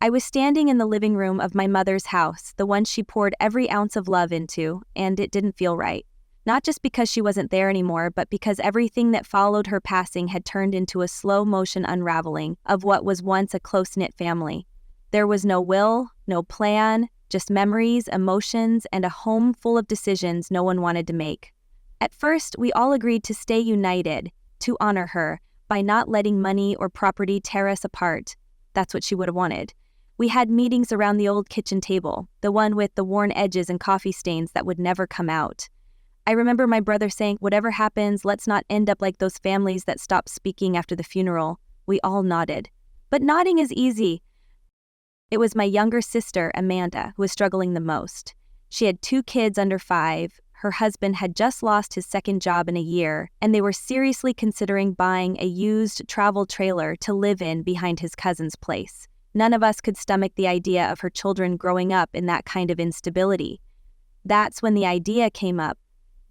I was standing in the living room of my mother's house, the one she poured every ounce of love into, and it didn't feel right. Not just because she wasn't there anymore, but because everything that followed her passing had turned into a slow-motion unraveling of what was once a close-knit family. There was no will, no plan, just memories, emotions, and a home full of decisions no one wanted to make. At first, we all agreed to stay united, to honor her, by not letting money or property tear us apart. That's what she would have wanted. We had meetings around the old kitchen table, the one with the worn edges and coffee stains that would never come out. I remember my brother saying, "Whatever happens, let's not end up like those families that stopped speaking after the funeral." We all nodded. But nodding is easy. It was my younger sister, Amanda, who was struggling the most. She had 2 kids under 5, her husband had just lost his second job in a year, and they were seriously considering buying a used travel trailer to live in behind his cousin's place. None of us could stomach the idea of her children growing up in that kind of instability. That's when the idea came up.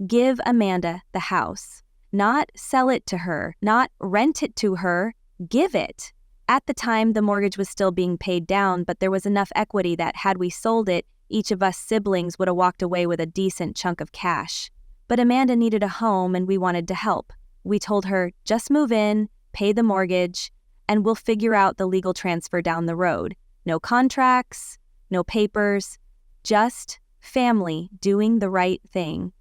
Give Amanda the house. Not sell it to her, not rent it to her, give it. At the time, the mortgage was still being paid down, but there was enough equity that had we sold it, each of us siblings would have walked away with a decent chunk of cash. But Amanda needed a home and we wanted to help. We told her, just move in, pay the mortgage, and we'll figure out the legal transfer down the road. No contracts, no papers, just family doing the right thing.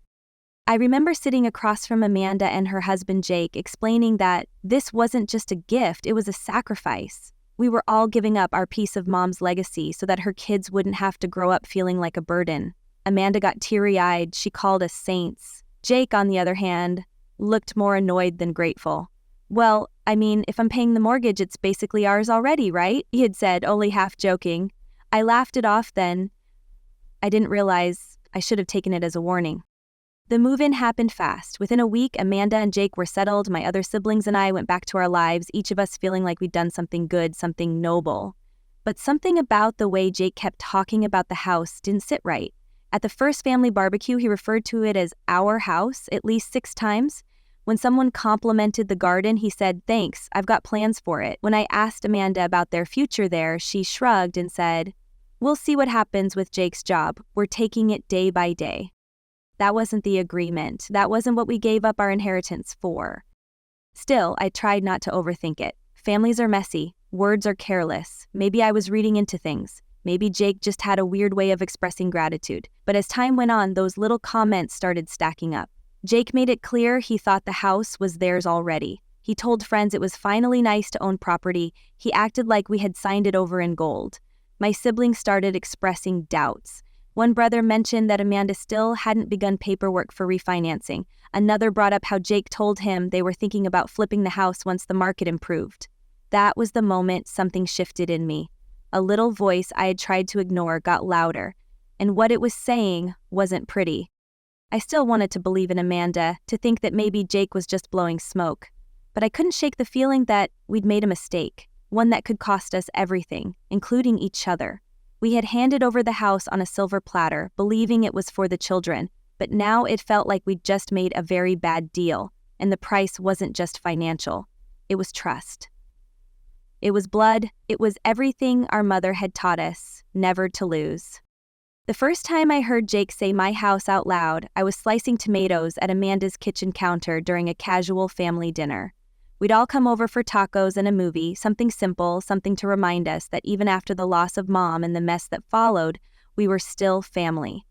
I remember sitting across from Amanda and her husband Jake explaining that this wasn't just a gift, it was a sacrifice. We were all giving up our piece of Mom's legacy so that her kids wouldn't have to grow up feeling like a burden. Amanda got teary-eyed, she called us saints. Jake, on the other hand, looked more annoyed than grateful. "Well, I mean, if I'm paying the mortgage, it's basically ours already, right?" he had said, only half joking. I laughed it off then. I didn't realize I should have taken it as a warning. The move-in happened fast. Within a week, Amanda and Jake were settled, my other siblings and I went back to our lives, each of us feeling like we'd done something good, something noble. But something about the way Jake kept talking about the house didn't sit right. At the first family barbecue, he referred to it as our house at least 6 times. When someone complimented the garden, he said, "Thanks, I've got plans for it." When I asked Amanda about their future there, she shrugged and said, "We'll see what happens with Jake's job. We're taking it day by day." That wasn't the agreement. That wasn't what we gave up our inheritance for. Still, I tried not to overthink it. Families are messy. Words are careless. Maybe I was reading into things. Maybe Jake just had a weird way of expressing gratitude. But as time went on, those little comments started stacking up. Jake made it clear he thought the house was theirs already. He told friends it was finally nice to own property. He acted like we had signed it over in gold. My siblings started expressing doubts. One brother mentioned that Amanda still hadn't begun paperwork for refinancing. Another brought up how Jake told him they were thinking about flipping the house once the market improved. That was the moment something shifted in me. A little voice I had tried to ignore got louder, and what it was saying wasn't pretty. I still wanted to believe in Amanda, to think that maybe Jake was just blowing smoke. But I couldn't shake the feeling that we'd made a mistake, one that could cost us everything, including each other. We had handed over the house on a silver platter, believing it was for the children, but now it felt like we'd just made a very bad deal, and the price wasn't just financial. It was trust. It was blood. It was everything our mother had taught us, never to lose. The first time I heard Jake say "my house" out loud, I was slicing tomatoes at Amanda's kitchen counter during a casual family dinner. We'd all come over for tacos and a movie, something simple, something to remind us that even after the loss of Mom and the mess that followed, we were still family.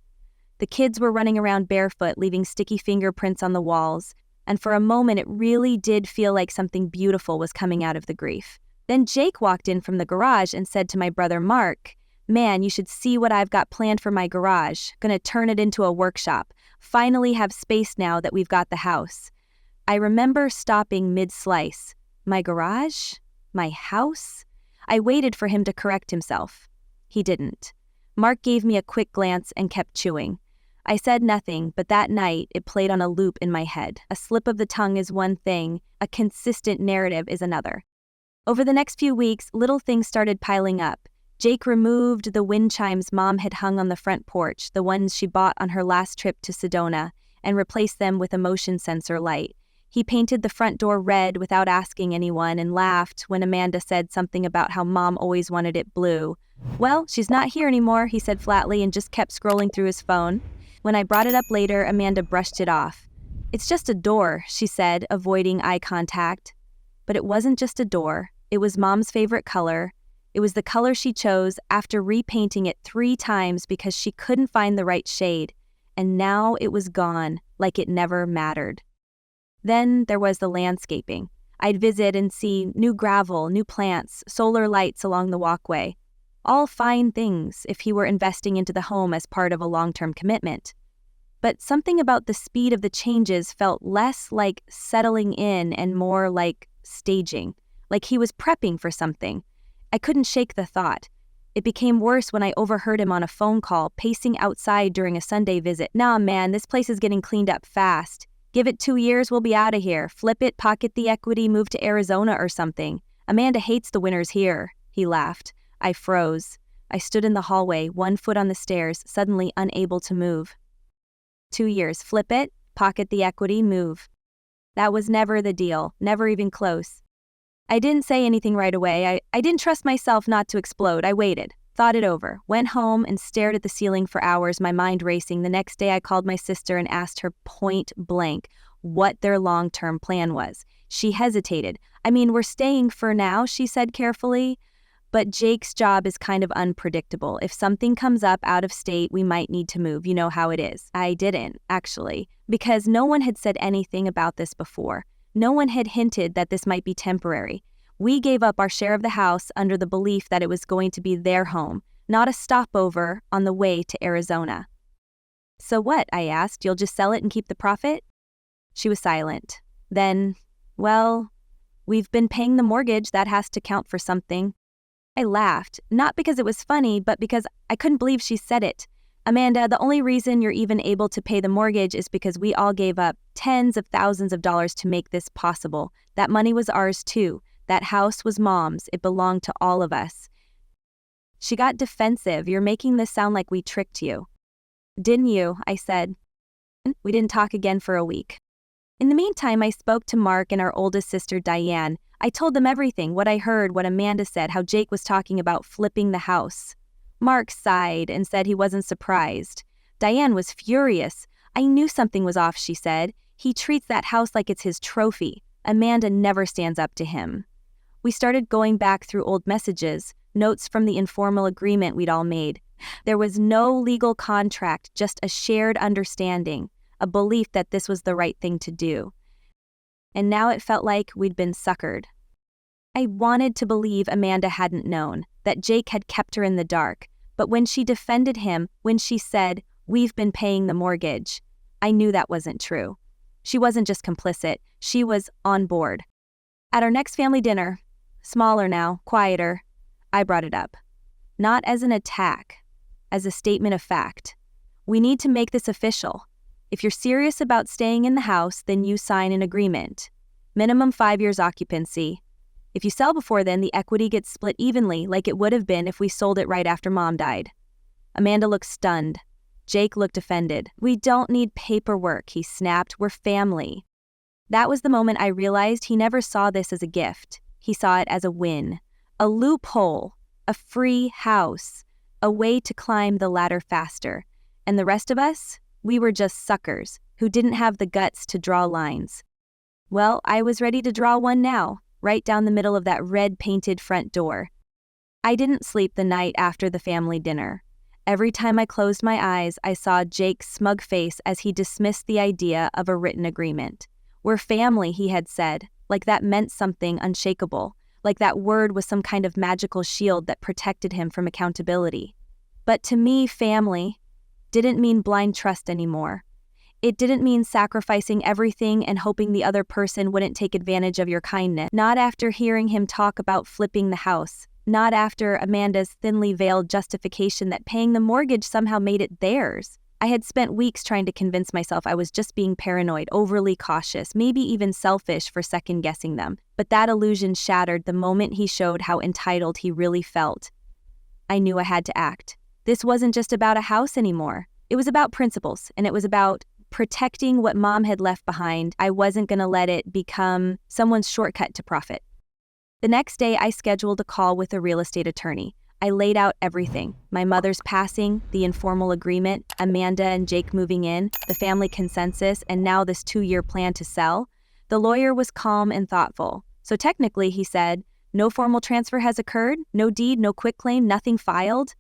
The kids were running around barefoot, leaving sticky fingerprints on the walls, and for a moment it really did feel like something beautiful was coming out of the grief. Then Jake walked in from the garage and said to my brother Mark, "Man, you should see what I've got planned for my garage. Gonna turn it into a workshop. Finally have space now that we've got the house." I remember stopping mid-slice. My garage? My house? I waited for him to correct himself. He didn't. Mark gave me a quick glance and kept chewing. I said nothing, but that night it played on a loop in my head. A slip of the tongue is one thing, a consistent narrative is another. Over the next few weeks, little things started piling up. Jake removed the wind chimes Mom had hung on the front porch, the ones she bought on her last trip to Sedona, and replaced them with a motion sensor light. He painted the front door red without asking anyone and laughed when Amanda said something about how Mom always wanted it blue. Well, she's not here anymore, he said flatly and just kept scrolling through his phone. When I brought it up later, Amanda brushed it off. It's just a door, she said, avoiding eye contact. But it wasn't just a door. It was Mom's favorite color. It was the color she chose after repainting it 3 times because she couldn't find the right shade. And now it was gone, like it never mattered. Then there was the landscaping. I'd visit and see new gravel, new plants, solar lights along the walkway. All fine things if he were investing into the home as part of a long-term commitment. But something about the speed of the changes felt less like settling in and more like staging, like he was prepping for something. I couldn't shake the thought. It became worse when I overheard him on a phone call, pacing outside during a Sunday visit. Nah, man, this place is getting cleaned up fast. Give it 2 years, we'll be out of here. Flip it, pocket the equity, move to Arizona or something. Amanda hates the winters here, he laughed. I froze. I stood in the hallway, 1 foot on the stairs, suddenly unable to move. 2 years, flip it, pocket the equity, move. That was never the deal, never even close. I didn't say anything right away. I didn't trust myself not to explode. I waited, thought it over, went home and stared at the ceiling for hours, my mind racing. The next day I called my sister and asked her point blank what their long-term plan was. She hesitated. I mean, we're staying for now, she said carefully. But Jake's job is kind of unpredictable. If something comes up out of state, we might need to move. You know how it is. I didn't, actually, because no one had said anything about this before. No one had hinted that this might be temporary. We gave up our share of the house under the belief that it was going to be their home, not a stopover on the way to Arizona. So what? I asked. You'll just sell it and keep the profit? She was silent. Then, well, we've been paying the mortgage. That has to count for something. I laughed, not because it was funny, but because I couldn't believe she said it. Amanda, the only reason you're even able to pay the mortgage is because we all gave up tens of thousands of dollars to make this possible. That money was ours too. That house was Mom's. It belonged to all of us. She got defensive. You're making this sound like we tricked you. Didn't you? I said. We didn't talk again for a week. In the meantime, I spoke to Mark and our oldest sister, Diane. I told them everything, what I heard, what Amanda said, how Jake was talking about flipping the house. Mark sighed and said he wasn't surprised. Diane was furious. I knew something was off, she said. He treats that house like it's his trophy. Amanda never stands up to him. We started going back through old messages, notes from the informal agreement we'd all made. There was no legal contract, just a shared understanding, a belief that this was the right thing to do. And now it felt like we'd been suckered. I wanted to believe Amanda hadn't known, that Jake had kept her in the dark, but when she defended him, when she said, "We've been paying the mortgage," I knew that wasn't true. She wasn't just complicit, she was on board. At our next family dinner, smaller now, quieter, I brought it up. Not as an attack, as a statement of fact. We need to make this official. If you're serious about staying in the house, then you sign an agreement. Minimum 5 years occupancy. If you sell before then, the equity gets split evenly, like it would have been if we sold it right after Mom died. Amanda looked stunned. Jake looked offended. We don't need paperwork, he snapped. We're family. That was the moment I realized he never saw this as a gift. He saw it as a win. A loophole. A free house. A way to climb the ladder faster. And the rest of us? We were just suckers who didn't have the guts to draw lines. Well, I was ready to draw one now, right down the middle of that red-painted front door. I didn't sleep the night after the family dinner. Every time I closed my eyes, I saw Jake's smug face as he dismissed the idea of a written agreement. We're family, he had said, like that meant something unshakable, like that word was some kind of magical shield that protected him from accountability. But to me, family didn't mean blind trust anymore. It didn't mean sacrificing everything and hoping the other person wouldn't take advantage of your kindness. Not after hearing him talk about flipping the house. Not after Amanda's thinly veiled justification that paying the mortgage somehow made it theirs. I had spent weeks trying to convince myself I was just being paranoid, overly cautious, maybe even selfish for second-guessing them. But that illusion shattered the moment he showed how entitled he really felt. I knew I had to act. This wasn't just about a house anymore. It was about principles, and it was about protecting what Mom had left behind. I wasn't going to let it become someone's shortcut to profit. The next day, I scheduled a call with a real estate attorney, I laid out everything. My mother's passing, the informal agreement, Amanda and Jake moving in, the family consensus, and now this 2-year plan to sell. The lawyer was calm and thoughtful. So technically, he said, no formal transfer has occurred, no deed, no quitclaim, nothing filed.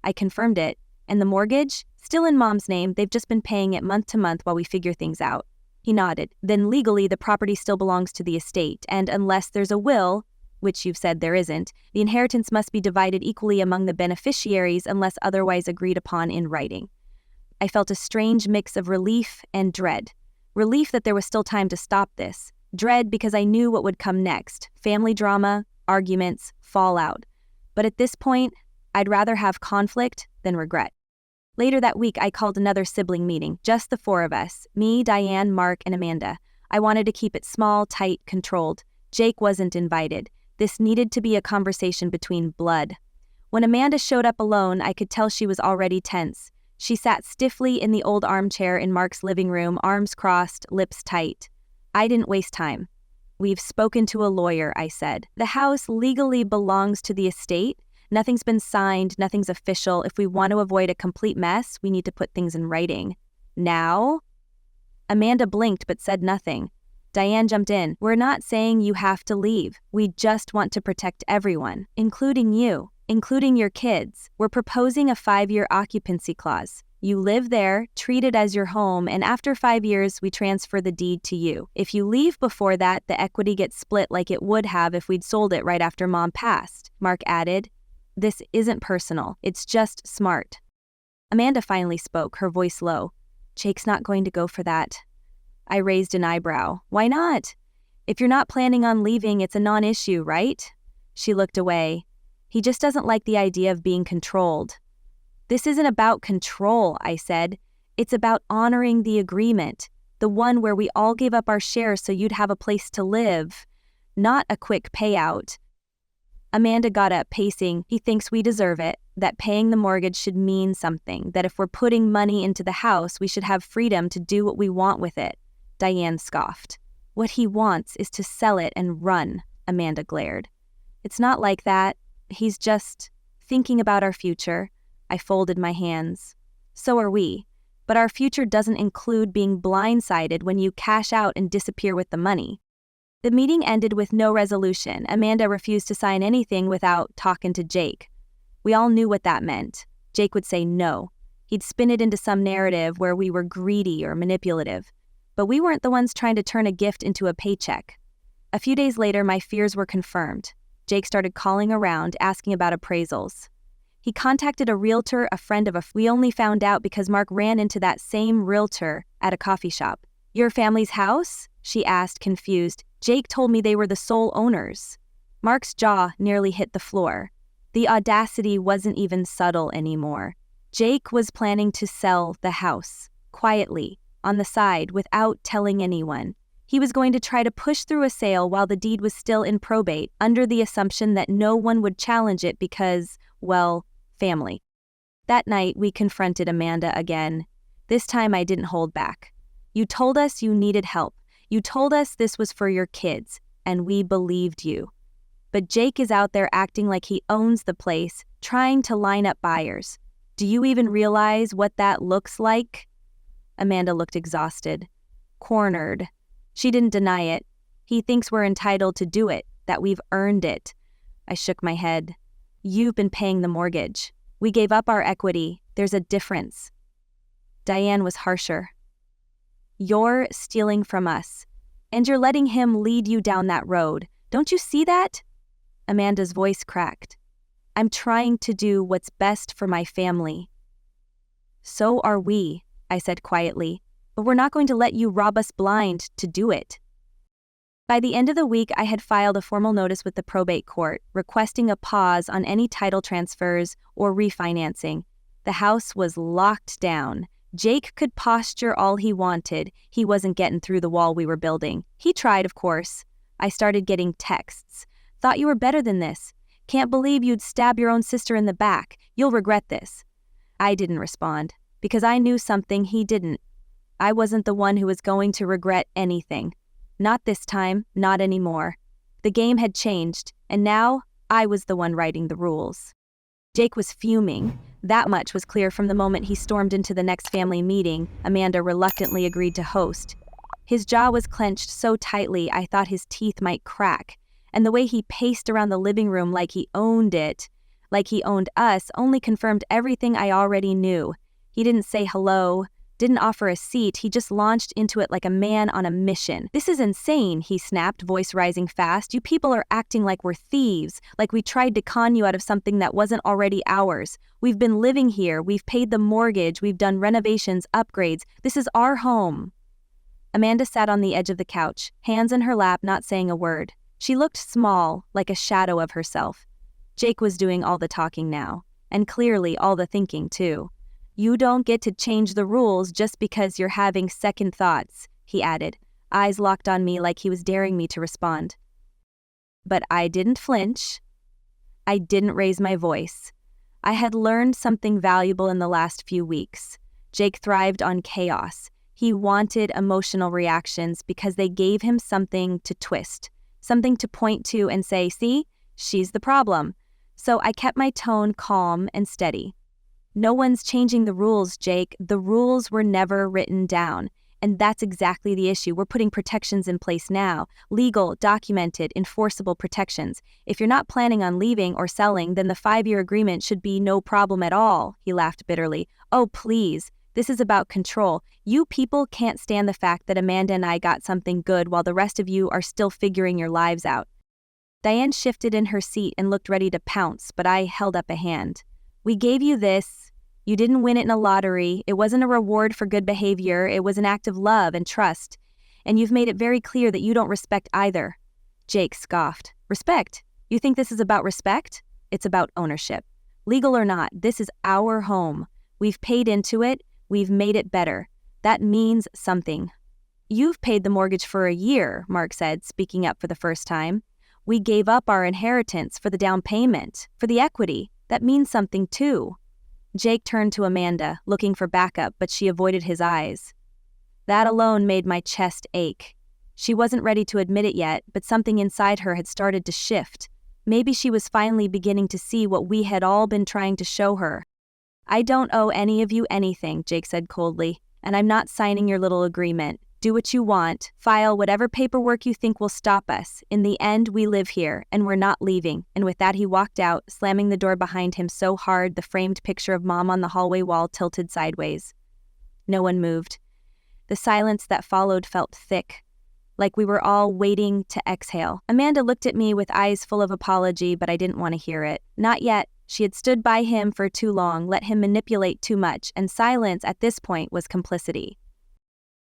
I confirmed it. And the mortgage? Still in Mom's name, they've just been paying it month to month while we figure things out. He nodded. Then legally, the property still belongs to the estate, and unless there's a will, which you've said there isn't, the inheritance must be divided equally among the beneficiaries unless otherwise agreed upon in writing. I felt a strange mix of relief and dread. Relief that there was still time to stop this. Dread because I knew what would come next. Family drama, arguments, fallout. But at this point, I'd rather have conflict than regret. Later that week, I called another sibling meeting, just the 4 of us, me, Diane, Mark, and Amanda. I wanted to keep it small, tight, controlled. Jake wasn't invited. This needed to be a conversation between blood. When Amanda showed up alone, I could tell she was already tense. She sat stiffly in the old armchair in Mark's living room, arms crossed, lips tight. I didn't waste time. We've spoken to a lawyer, I said. The house legally belongs to the estate. Nothing's been signed, nothing's official. If we want to avoid a complete mess, we need to put things in writing. Now? Amanda blinked but said nothing. Diane jumped in. We're not saying you have to leave. We just want to protect everyone, including you, including your kids. We're proposing a 5-year occupancy clause. You live there, treat it as your home, and after 5 years, we transfer the deed to you. If you leave before that, the equity gets split like it would have if we'd sold it right after Mom passed, Mark added. This isn't personal. It's just smart. Amanda finally spoke, her voice low. Jake's not going to go for that. I raised an eyebrow. Why not? If you're not planning on leaving, it's a non-issue, right? She looked away. He just doesn't like the idea of being controlled. This isn't about control, I said. It's about honoring the agreement, the one where we all gave up our shares so you'd have a place to live, not a quick payout. Amanda got up, pacing. He thinks we deserve it, that paying the mortgage should mean something, that if we're putting money into the house, we should have freedom to do what we want with it. Diane scoffed. What he wants is to sell it and run, Amanda glared. It's not like that. He's just thinking about our future. I folded my hands. So are we. But our future doesn't include being blindsided when you cash out and disappear with the money. The meeting ended with no resolution. Amanda refused to sign anything without talking to Jake. We all knew what that meant. Jake would say no. He'd spin it into some narrative where we were greedy or manipulative. But we weren't the ones trying to turn a gift into a paycheck. A few days later, my fears were confirmed. Jake started calling around, asking about appraisals. He contacted a realtor, a friend of we only found out because Mark ran into that same realtor at a coffee shop. Your family's house? She asked, confused. Jake told me they were the sole owners. Mark's jaw nearly hit the floor. The audacity wasn't even subtle anymore. Jake was planning to sell the house, quietly, on the side, without telling anyone. He was going to try to push through a sale while the deed was still in probate, under the assumption that no one would challenge it because, well, family. That night, we confronted Amanda again. This time I didn't hold back. You told us you needed help. You told us this was for your kids, and we believed you. But Jake is out there acting like he owns the place, trying to line up buyers. Do you even realize what that looks like? Amanda looked exhausted, cornered. She didn't deny it. He thinks we're entitled to do it, that we've earned it. I shook my head. You've been paying the mortgage. We gave up our equity. There's a difference. Diane was harsher. You're stealing from us, and you're letting him lead you down that road. Don't you see that? Amanda's voice cracked. I'm trying to do what's best for my family. So are we, I said quietly, but we're not going to let you rob us blind to do it. By the end of the week, I had filed a formal notice with the probate court, requesting a pause on any title transfers or refinancing. The house was locked down. Jake could posture all he wanted. He wasn't getting through the wall we were building. He tried, of course. I started getting texts. Thought you were better than this. Can't believe you'd stab your own sister in the back. You'll regret this. I didn't respond, because I knew something he didn't. I wasn't the one who was going to regret anything. Not this time, not anymore. The game had changed, and now I was the one writing the rules. Jake was fuming. That much was clear from the moment he stormed into the next family meeting Amanda reluctantly agreed to host. His jaw was clenched so tightly I thought his teeth might crack, and the way he paced around the living room like he owned it, like he owned us, only confirmed everything I already knew. He didn't say hello, didn't offer a seat, he just launched into it like a man on a mission. "This is insane," he snapped, voice rising fast. "You people are acting like we're thieves, like we tried to con you out of something that wasn't already ours. We've been living here, we've paid the mortgage, we've done renovations, upgrades. This is our home." Amanda sat on the edge of the couch, hands in her lap, not saying a word. She looked small, like a shadow of herself. Jake was doing all the talking now, and clearly all the thinking too. "You don't get to change the rules just because you're having second thoughts," he added, eyes locked on me like he was daring me to respond. But I didn't flinch. I didn't raise my voice. I had learned something valuable in the last few weeks. Jake thrived on chaos. He wanted emotional reactions because they gave him something to twist, something to point to and say, "See, she's the problem." So I kept my tone calm and steady. "No one's changing the rules, Jake. The rules were never written down. And that's exactly the issue. We're putting protections in place now. Legal, documented, enforceable protections. If you're not planning on leaving or selling, then the 5-year agreement should be no problem at all," he laughed bitterly. "Oh, please. This is about control. You people can't stand the fact that Amanda and I got something good while the rest of you are still figuring your lives out." Diane shifted in her seat and looked ready to pounce, but I held up a hand. "We gave you this. You didn't win it in a lottery. It wasn't a reward for good behavior. It was an act of love and trust. And you've made it very clear that you don't respect either." Jake scoffed. "Respect? You think this is about respect? It's about ownership. Legal or not, this is our home. We've paid into it. We've made it better. That means something." "You've paid the mortgage for a year," Mark said, speaking up for the first time. "We gave up our inheritance for the down payment, for the equity. That means something too." Jake turned to Amanda, looking for backup, but she avoided his eyes. That alone made my chest ache. She wasn't ready to admit it yet, but something inside her had started to shift. Maybe she was finally beginning to see what we had all been trying to show her. "I don't owe any of you anything," Jake said coldly, "and I'm not signing your little agreement. Do what you want, file whatever paperwork you think will stop us. In the end, we live here, and we're not leaving." And with that, he walked out, slamming the door behind him so hard the framed picture of Mom on the hallway wall tilted sideways. No one moved. The silence that followed felt thick, like we were all waiting to exhale. Amanda looked at me with eyes full of apology, but I didn't want to hear it. Not yet. She had stood by him for too long, let him manipulate too much, and silence at this point was complicity.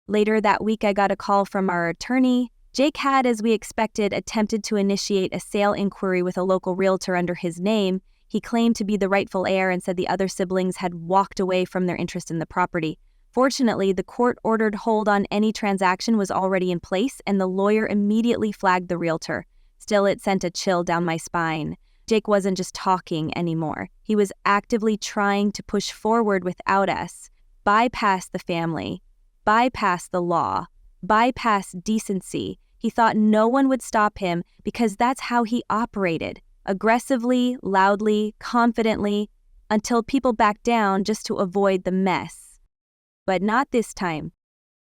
Later that week, I got a call from our attorney. Jake had, as we expected, attempted to initiate a sale inquiry with a local realtor under his name. He claimed to be the rightful heir and said the other siblings had walked away from their interest in the property. Fortunately, the court-ordered hold on any transaction was already in place, and the lawyer immediately flagged the realtor. Still, it sent a chill down my spine. Jake wasn't just talking anymore. He was actively trying to push forward without us, bypass the family, bypass the law, bypass decency. He thought no one would stop him because that's how he operated, aggressively, loudly, confidently, until people backed down just to avoid the mess. But not this time.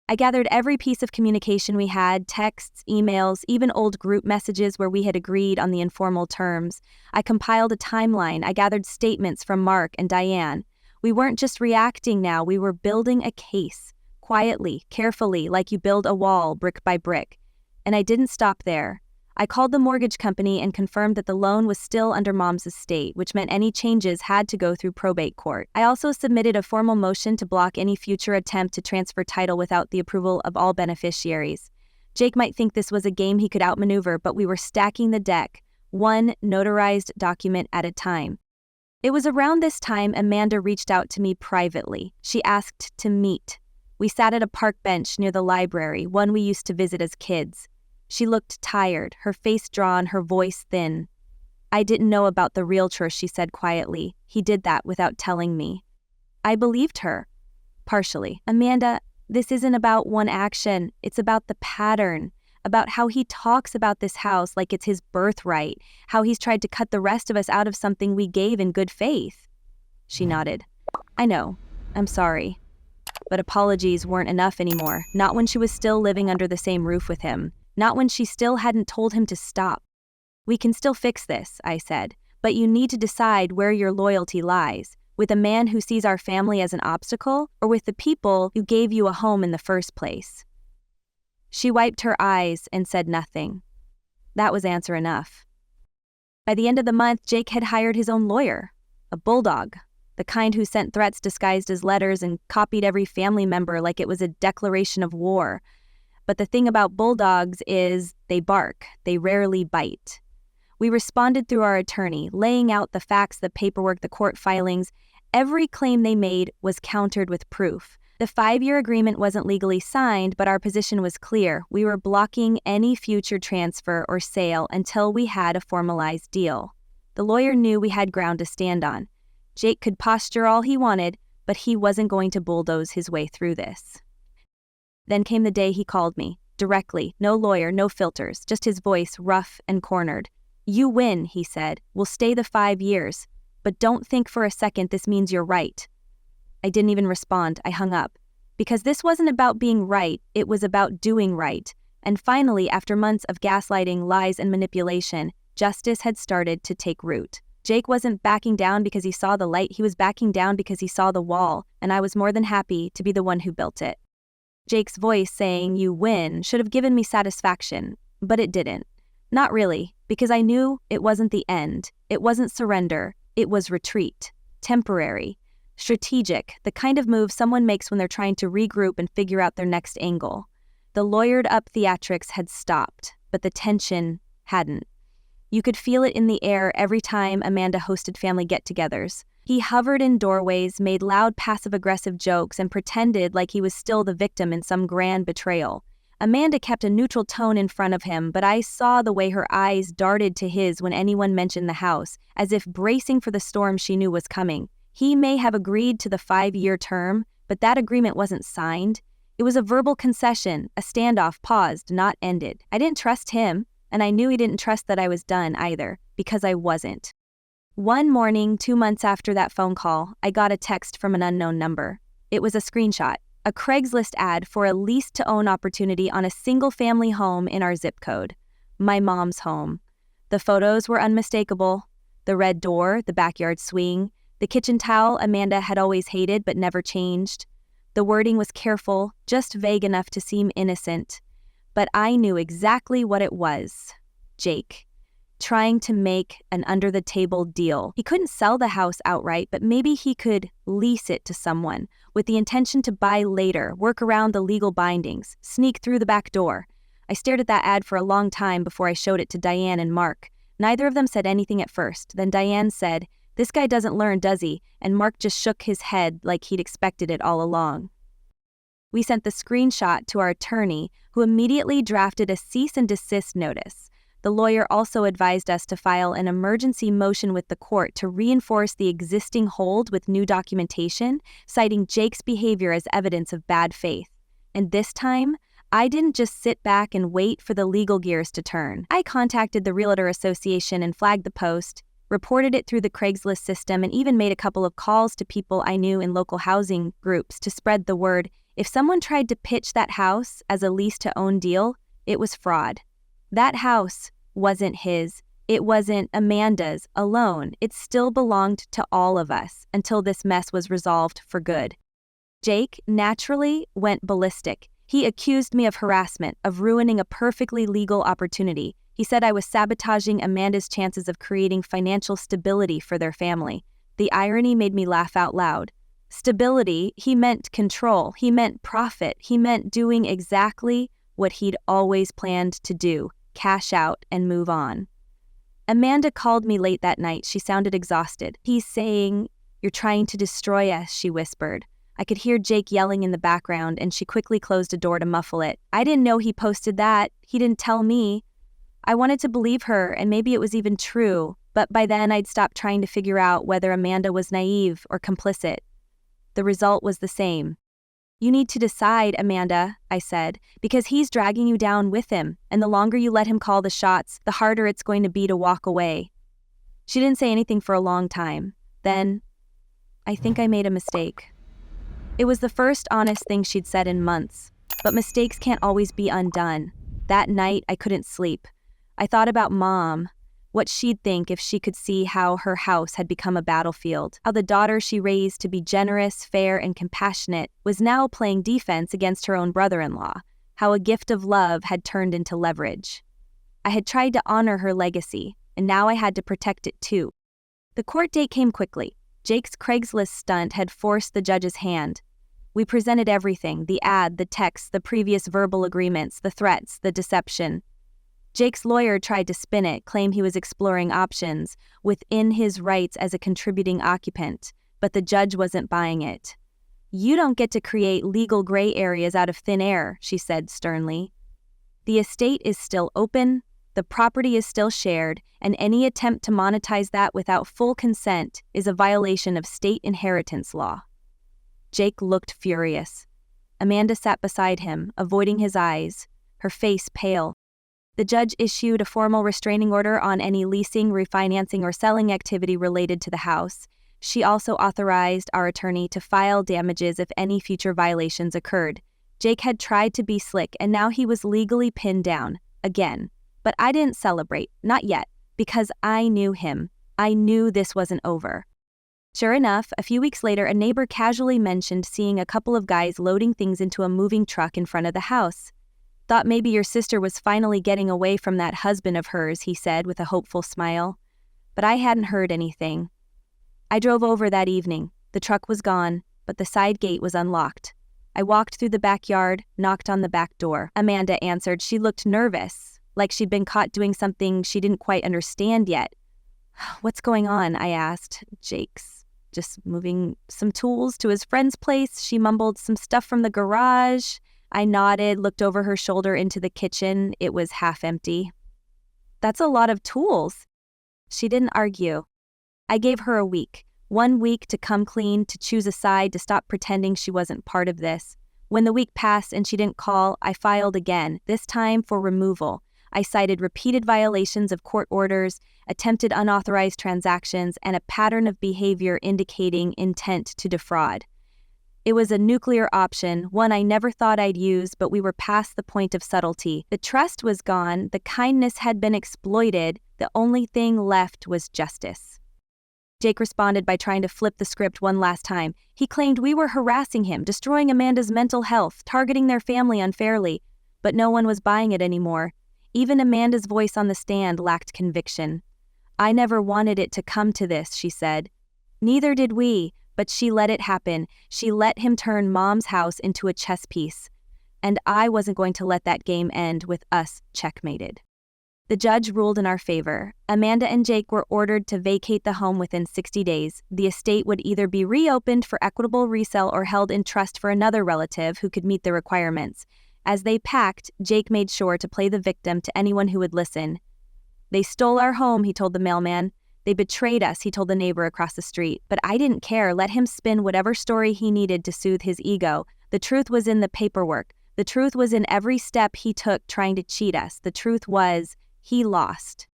I gathered every piece of communication we had, texts, emails, even old group messages where we had agreed on the informal terms. I compiled a timeline. I gathered statements from Mark and Diane. We weren't just reacting now, we were building a case. Quietly, carefully, like you build a wall, brick by brick. And I didn't stop there. I called the mortgage company and confirmed that the loan was still under Mom's estate, which meant any changes had to go through probate court. I also submitted a formal motion to block any future attempt to transfer title without the approval of all beneficiaries. Jake might think this was a game he could outmaneuver, but we were stacking the deck, one notarized document at a time. It was around this time Amanda reached out to me privately. She asked to meet. We sat at a park bench near the library, one we used to visit as kids. She looked tired, her face drawn, her voice thin. "I didn't know about the realtor," she said quietly. "He did that without telling me." I believed her. Partially. "Amanda, this isn't about one action. It's about the pattern. about how he talks about this house like it's his birthright, how he's tried to cut the rest of us out of something we gave in good faith. She nodded. I know. I'm sorry. But apologies weren't enough anymore, not when she was still living under the same roof with him, not when she still hadn't told him to stop. We can still fix this, I said, but you need to decide where your loyalty lies, with a man who sees our family as an obstacle, or with the people who gave you a home in the first place. She wiped her eyes and said nothing. That was answer enough. By the end of the month, Jake had hired his own lawyer, a bulldog, the kind who sent threats disguised as letters and copied every family member like it was a declaration of war. But the thing about bulldogs is they bark, they rarely bite. We responded through our attorney, laying out the facts, the paperwork, the court filings. Every claim they made was countered with proof. The 5-year agreement wasn't legally signed, but our position was clear. We were blocking any future transfer or sale until we had a formalized deal. The lawyer knew we had ground to stand on. Jake could posture all he wanted, but he wasn't going to bulldoze his way through this. Then came the day he called me, directly, no lawyer, no filters, just his voice rough and cornered. You win, he said. We'll stay the 5 years, but don't think for a second this means you're right. I didn't even respond. I hung up. Because this wasn't about being right, it was about doing right. And finally, after months of gaslighting, lies, and manipulation, justice had started to take root. Jake wasn't backing down because he saw the light, he was backing down because he saw the wall, and I was more than happy to be the one who built it. Jake's voice saying, you win, should have given me satisfaction, but it didn't. Not really, because I knew it wasn't the end. It wasn't surrender. It was retreat. Temporary. Strategic, the kind of move someone makes when they're trying to regroup and figure out their next angle. The lawyered-up theatrics had stopped, but the tension hadn't. You could feel it in the air every time Amanda hosted family get-togethers. He hovered in doorways, made loud passive-aggressive jokes, and pretended like he was still the victim in some grand betrayal. Amanda kept a neutral tone in front of him, but I saw the way her eyes darted to his when anyone mentioned the house, as if bracing for the storm she knew was coming. He may have agreed to the 5-year term, but that agreement wasn't signed. It was a verbal concession, a standoff paused, not ended. I didn't trust him, and I knew he didn't trust that I was done either, because I wasn't. One morning, 2 months after that phone call, I got a text from an unknown number. It was a screenshot, a Craigslist ad for a lease-to-own opportunity on a single-family home in our zip code. My mom's home. The photos were unmistakable. The red door, the backyard swing, the kitchen towel Amanda had always hated but never changed. The wording was careful, just vague enough to seem innocent. But I knew exactly what it was. Jake. Trying to make an under-the-table deal. He couldn't sell the house outright, but maybe he could lease it to someone, with the intention to buy later, work around the legal bindings, sneak through the back door. I stared at that ad for a long time before I showed it to Diane and Mark. Neither of them said anything at first. Then Diane said, "This guy doesn't learn, does he?" And Mark just shook his head like he'd expected it all along. We sent the screenshot to our attorney, who immediately drafted a cease and desist notice. The lawyer also advised us to file an emergency motion with the court to reinforce the existing hold with new documentation, citing Jake's behavior as evidence of bad faith. And this time, I didn't just sit back and wait for the legal gears to turn. I contacted the Realtor Association and flagged the post, reported it through the Craigslist system, and even made a couple of calls to people I knew in local housing groups to spread the word. If someone tried to pitch that house as a lease-to-own deal, it was fraud. That house wasn't his. It wasn't Amanda's alone. It still belonged to all of us until this mess was resolved for good. Jake naturally went ballistic. He accused me of harassment, of ruining a perfectly legal opportunity. He said I was sabotaging Amanda's chances of creating financial stability for their family. The irony made me laugh out loud. Stability, he meant control, he meant profit, he meant doing exactly what he'd always planned to do, cash out and move on. Amanda called me late that night. She sounded exhausted. He's saying, "You're trying to destroy us," she whispered. I could hear Jake yelling in the background, and she quickly closed a door to muffle it. I didn't know he posted that. He didn't tell me. I wanted to believe her, and maybe it was even true, but by then I'd stopped trying to figure out whether Amanda was naive or complicit. The result was the same. You need to decide, Amanda, I said, because he's dragging you down with him, and the longer you let him call the shots, the harder it's going to be to walk away. She didn't say anything for a long time. Then, I think I made a mistake. It was the first honest thing she'd said in months, but mistakes can't always be undone. That night, I couldn't sleep. I thought about Mom, what she'd think if she could see how her house had become a battlefield, how the daughter she raised to be generous, fair, and compassionate was now playing defense against her own brother-in-law, how a gift of love had turned into leverage. I had tried to honor her legacy, and now I had to protect it too. The court date came quickly. Jake's Craigslist stunt had forced the judge's hand. We presented everything, the ad, the texts, the previous verbal agreements, the threats, the deception. Jake's lawyer tried to spin it, claim he was exploring options within his rights as a contributing occupant, but the judge wasn't buying it. You don't get to create legal gray areas out of thin air, she said sternly. The estate is still open, the property is still shared, and any attempt to monetize that without full consent is a violation of state inheritance law. Jake looked furious. Amanda sat beside him, avoiding his eyes, her face pale. The judge issued a formal restraining order on any leasing, refinancing, or selling activity related to the house. She also authorized our attorney to file damages if any future violations occurred. Jake had tried to be slick, and now he was legally pinned down, again. But I didn't celebrate, not yet, because I knew him. I knew this wasn't over. Sure enough, a few weeks later, a neighbor casually mentioned seeing a couple of guys loading things into a moving truck in front of the house. Thought maybe your sister was finally getting away from that husband of hers, he said with a hopeful smile. But I hadn't heard anything. I drove over that evening. The truck was gone, but the side gate was unlocked. I walked through the backyard, knocked on the back door. Amanda answered. She looked nervous, like she'd been caught doing something she didn't quite understand yet. What's going on? I asked. Jake's just moving some tools to his friend's place. She mumbled some stuff from the garage. I nodded, looked over her shoulder into the kitchen. It was half empty. That's a lot of tools. She didn't argue. I gave her a week. 1 week to come clean, to choose a side, to stop pretending she wasn't part of this. When the week passed and she didn't call, I filed again, this time for removal. I cited repeated violations of court orders, attempted unauthorized transactions, and a pattern of behavior indicating intent to defraud. It was a nuclear option, one I never thought I'd use, but we were past the point of subtlety. The trust was gone, the kindness had been exploited, the only thing left was justice. Jake responded by trying to flip the script one last time. He claimed we were harassing him, destroying Amanda's mental health, targeting their family unfairly. But no one was buying it anymore. Even Amanda's voice on the stand lacked conviction. I never wanted it to come to this, she said. Neither did we. But she let it happen. She let him turn Mom's house into a chess piece. And I wasn't going to let that game end with us checkmated. The judge ruled in our favor. Amanda and Jake were ordered to vacate the home within 60 days. The estate would either be reopened for equitable resale or held in trust for another relative who could meet the requirements. As they packed, Jake made sure to play the victim to anyone who would listen. They stole our home, he told the mailman. They betrayed us, he told the neighbor across the street. But I didn't care. Let him spin whatever story he needed to soothe his ego. The truth was in the paperwork. The truth was in every step he took trying to cheat us. The truth was, he lost.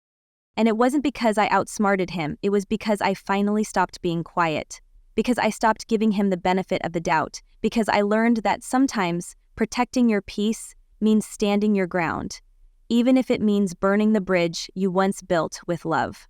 And it wasn't because I outsmarted him. It was because I finally stopped being quiet. Because I stopped giving him the benefit of the doubt. Because I learned that sometimes protecting your peace means standing your ground, even if it means burning the bridge you once built with love.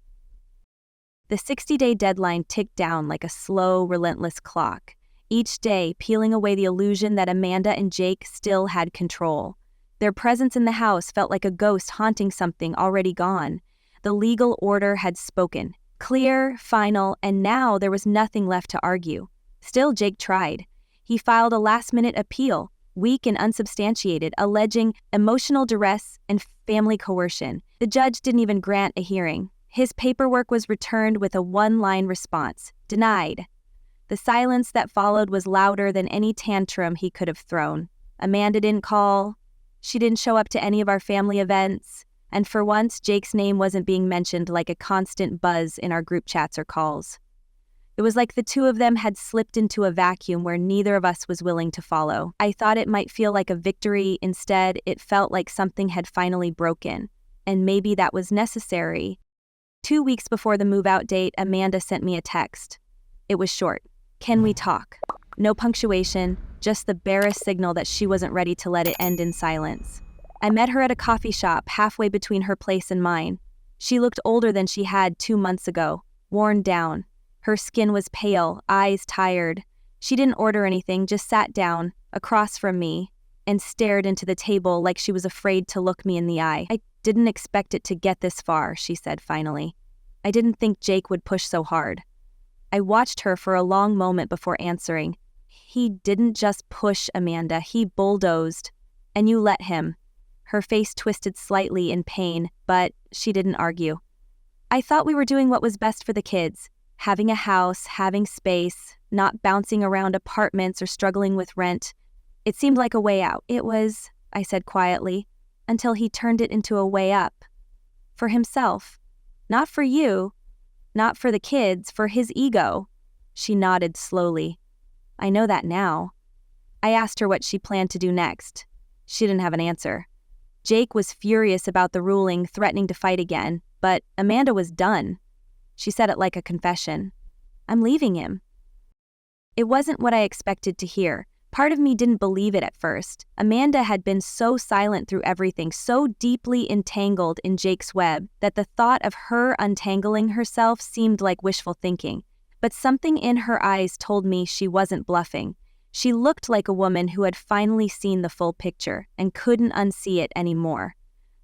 The 60-day deadline ticked down like a slow, relentless clock, each day peeling away the illusion that Amanda and Jake still had control. Their presence in the house felt like a ghost haunting something already gone. The legal order had spoken, clear, final, and now there was nothing left to argue. Still, Jake tried. He filed a last-minute appeal, weak and unsubstantiated, alleging emotional duress and family coercion. The judge didn't even grant a hearing. His paperwork was returned with a one-line response, denied. The silence that followed was louder than any tantrum he could have thrown. Amanda didn't call. She didn't show up to any of our family events. And for once, Jake's name wasn't being mentioned like a constant buzz in our group chats or calls. It was like the two of them had slipped into a vacuum where neither of us was willing to follow. I thought it might feel like a victory. Instead, it felt like something had finally broken. And maybe that was necessary. 2 weeks before the move-out date, Amanda sent me a text. It was short. "Can we talk?" No punctuation, just the barest signal that she wasn't ready to let it end in silence. I met her at a coffee shop halfway between her place and mine. She looked older than she had 2 months ago, worn down. Her skin was pale, eyes tired. She didn't order anything, just sat down, across from me, and stared into the table like she was afraid to look me in the eye. "I didn't expect it to get this far," she said finally. "I didn't think Jake would push so hard." I watched her for a long moment before answering. "He didn't just push, Amanda, he bulldozed. And you let him." Her face twisted slightly in pain, but she didn't argue. "I thought we were doing what was best for the kids. Having a house, having space, not bouncing around apartments or struggling with rent. It seemed like a way out." "It was," I said quietly, "until he turned it into a way up. For himself. Not for you. Not for the kids, for his ego." She nodded slowly. "I know that now." I asked her what she planned to do next. She didn't have an answer. Jake was furious about the ruling, threatening to fight again, but Amanda was done. She said it like a confession. "I'm leaving him." It wasn't what I expected to hear. Part of me didn't believe it at first. Amanda had been so silent through everything, so deeply entangled in Jake's web, that the thought of her untangling herself seemed like wishful thinking. But something in her eyes told me she wasn't bluffing. She looked like a woman who had finally seen the full picture and couldn't unsee it anymore.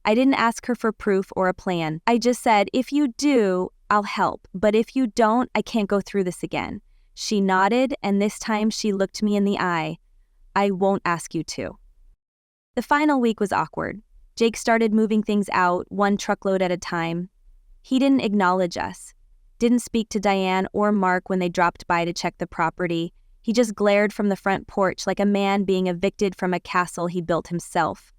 I didn't ask her for proof or a plan. I just said, "If you do, I'll help, but if you don't, I can't go through this again." She nodded, and this time she looked me in the eye. "I won't ask you to." The final week was awkward. Jake started moving things out, one truckload at a time. He didn't acknowledge us, didn't speak to Diane or Mark when they dropped by to check the property. He just glared from the front porch like a man being evicted from a castle he built himself.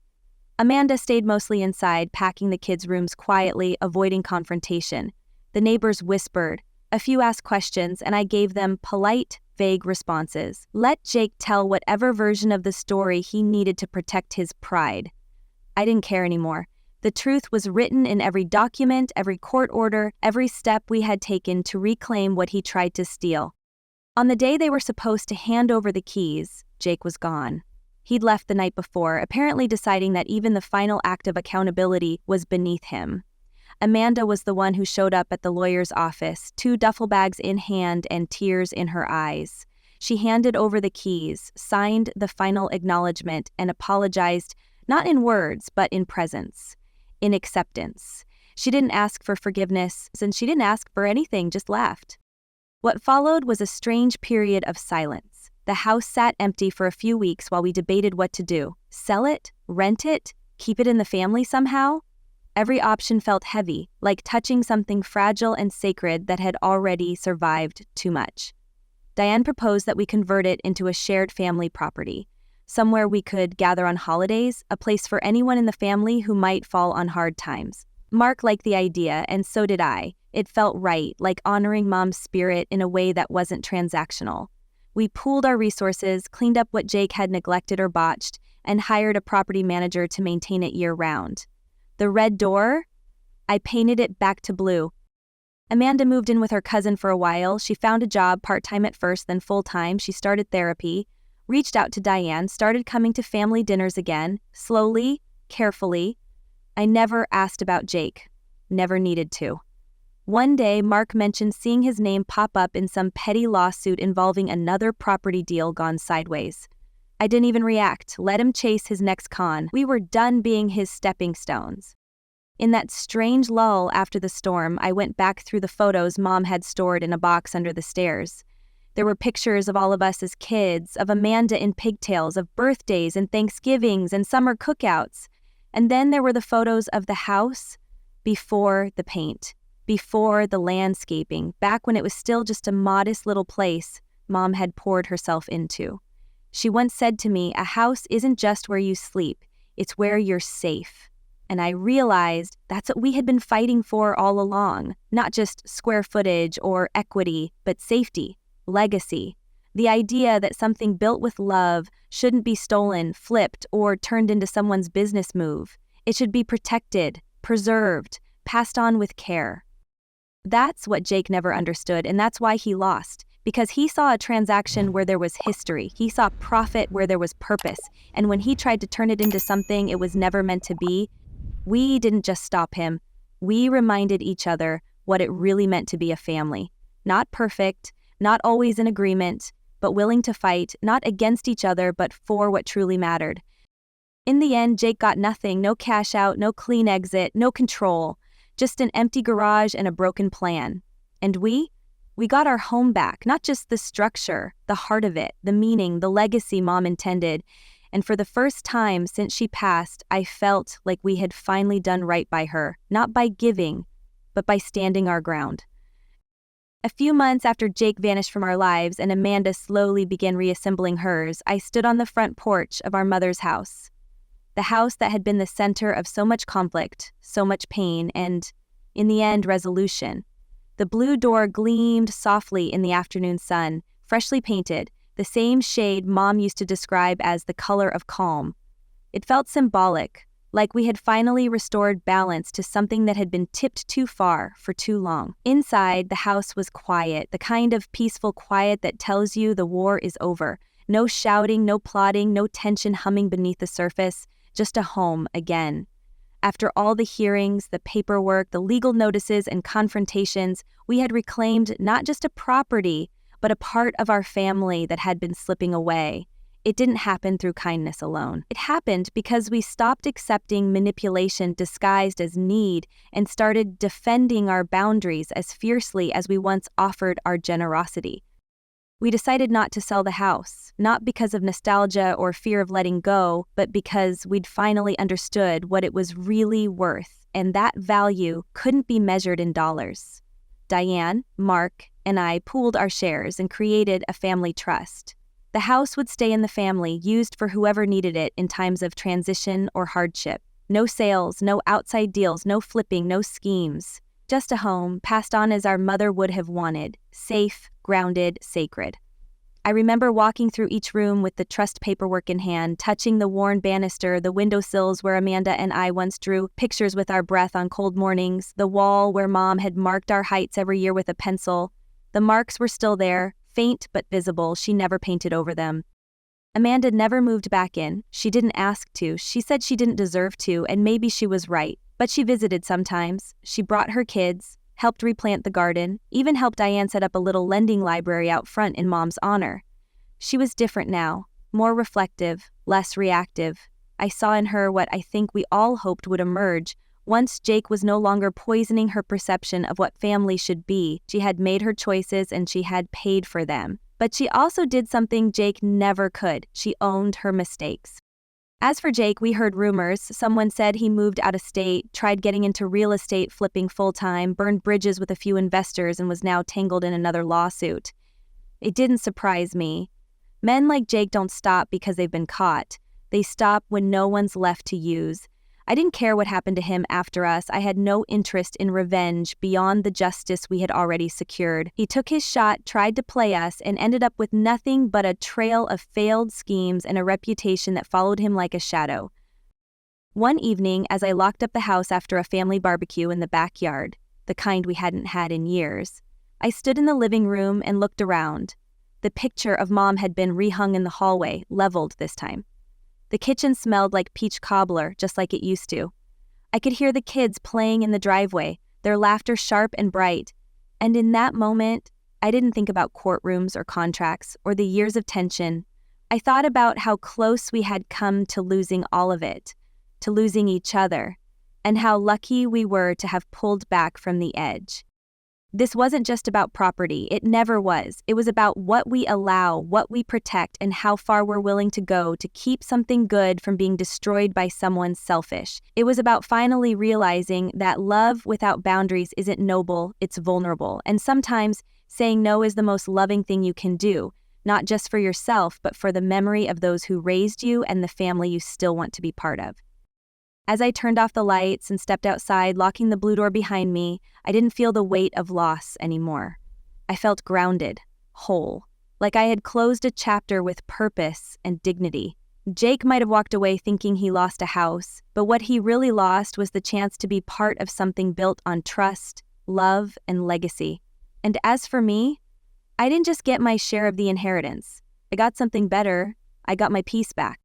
Amanda stayed mostly inside, packing the kids' rooms quietly, avoiding confrontation. The neighbors whispered. A few asked questions, and I gave them polite, vague responses. Let Jake tell whatever version of the story he needed to protect his pride. I didn't care anymore. The truth was written in every document, every court order, every step we had taken to reclaim what he tried to steal. On the day they were supposed to hand over the keys, Jake was gone. He'd left the night before, apparently deciding that even the final act of accountability was beneath him. Amanda was the one who showed up at the lawyer's office, 2 duffel bags in hand and tears in her eyes. She handed over the keys, signed the final acknowledgement, and apologized, not in words, but in presence, in acceptance. She didn't ask for forgiveness, and she didn't ask for anything, just left. What followed was a strange period of silence. The house sat empty for a few weeks while we debated what to do. Sell it? Rent it? Keep it in the family somehow? Every option felt heavy, like touching something fragile and sacred that had already survived too much. Diane proposed that we convert it into a shared family property, somewhere we could gather on holidays, a place for anyone in the family who might fall on hard times. Mark liked the idea, and so did I. It felt right, like honoring Mom's spirit in a way that wasn't transactional. We pooled our resources, cleaned up what Jake had neglected or botched, and hired a property manager to maintain it year-round. The red door? I painted it back to blue. Amanda moved in with her cousin for a while. She found a job, part-time at first, then full-time. She started therapy, reached out to Diane, started coming to family dinners again, slowly, carefully. I never asked about Jake. Never needed to. One day, Mark mentioned seeing his name pop up in some petty lawsuit involving another property deal gone sideways. I didn't even react, let him chase his next con. We were done being his stepping stones. In that strange lull after the storm, I went back through the photos Mom had stored in a box under the stairs. There were pictures of all of us as kids, of Amanda in pigtails, of birthdays and Thanksgivings and summer cookouts. And then there were the photos of the house before the paint, before the landscaping, back when it was still just a modest little place Mom had poured herself into. She once said to me, "A house isn't just where you sleep, it's where you're safe." And I realized that's what we had been fighting for all along, not just square footage or equity, but safety, legacy. The idea that something built with love shouldn't be stolen, flipped, or turned into someone's business move. It should be protected, preserved, passed on with care. That's what Jake never understood, and that's why he lost. Because he saw a transaction where there was history. He saw profit where there was purpose. And when he tried to turn it into something it was never meant to be, we didn't just stop him. We reminded each other what it really meant to be a family. Not perfect, not always in agreement, but willing to fight, not against each other, but for what truly mattered. In the end, Jake got nothing, no cash out, no clean exit, no control, just an empty garage and a broken plan. And we got our home back, not just the structure, the heart of it, the meaning, the legacy Mom intended. And for the first time since she passed, I felt like we had finally done right by her, not by giving, but by standing our ground. A few months after Jake vanished from our lives and Amanda slowly began reassembling hers, I stood on the front porch of our mother's house. The house that had been the center of so much conflict, so much pain, and, in the end, resolution. The blue door gleamed softly in the afternoon sun, freshly painted, the same shade Mom used to describe as the color of calm. It felt symbolic, like we had finally restored balance to something that had been tipped too far for too long. Inside, the house was quiet, the kind of peaceful quiet that tells you the war is over. No shouting, no plotting, no tension humming beneath the surface, just a home again. After all the hearings, the paperwork, the legal notices, and confrontations, we had reclaimed not just a property, but a part of our family that had been slipping away. It didn't happen through kindness alone. It happened because we stopped accepting manipulation disguised as need and started defending our boundaries as fiercely as we once offered our generosity. We decided not to sell the house, not because of nostalgia or fear of letting go, but because we'd finally understood what it was really worth, and that value couldn't be measured in dollars. Diane, Mark, and I pooled our shares and created a family trust. The house would stay in the family, used for whoever needed it in times of transition or hardship. No sales, no outside deals, no flipping, no schemes. Just a home, passed on as our mother would have wanted, safe, grounded, sacred. I remember walking through each room with the trust paperwork in hand, touching the worn banister, the windowsills where Amanda and I once drew pictures with our breath on cold mornings, the wall where Mom had marked our heights every year with a pencil. The marks were still there, faint but visible. She never painted over them. Amanda never moved back in. She didn't ask to. She said she didn't deserve to, and maybe she was right. But she visited sometimes. She brought her kids, helped replant the garden, even helped Diane set up a little lending library out front in Mom's honor. She was different now, more reflective, less reactive. I saw in her what I think we all hoped would emerge. Once Jake was no longer poisoning her perception of what family should be. She had made her choices and she had paid for them. But she also did something Jake never could. She owned her mistakes. As for Jake, we heard rumors. Someone said he moved out of state, tried getting into real estate flipping full-time, burned bridges with a few investors, and was now tangled in another lawsuit. It didn't surprise me. Men like Jake don't stop because they've been caught. They stop when no one's left to use. I didn't care what happened to him after us. I had no interest in revenge beyond the justice we had already secured. He took his shot, tried to play us, and ended up with nothing but a trail of failed schemes and a reputation that followed him like a shadow. One evening, as I locked up the house after a family barbecue in the backyard, the kind we hadn't had in years, I stood in the living room and looked around. The picture of Mom had been rehung in the hallway, leveled this time. The kitchen smelled like peach cobbler, just like it used to. I could hear the kids playing in the driveway, their laughter sharp and bright. And in that moment, I didn't think about courtrooms or contracts or the years of tension. I thought about how close we had come to losing all of it, to losing each other, and how lucky we were to have pulled back from the edge. This wasn't just about property. It never was. It was about what we allow, what we protect, and how far we're willing to go to keep something good from being destroyed by someone selfish. It was about finally realizing that love without boundaries isn't noble, it's vulnerable. And sometimes saying no is the most loving thing you can do, not just for yourself, but for the memory of those who raised you and the family you still want to be part of. As I turned off the lights and stepped outside, locking the blue door behind me, I didn't feel the weight of loss anymore. I felt grounded, whole, like I had closed a chapter with purpose and dignity. Jake might have walked away thinking he lost a house, but what he really lost was the chance to be part of something built on trust, love, and legacy. And as for me, I didn't just get my share of the inheritance. I got something better. I got my peace back.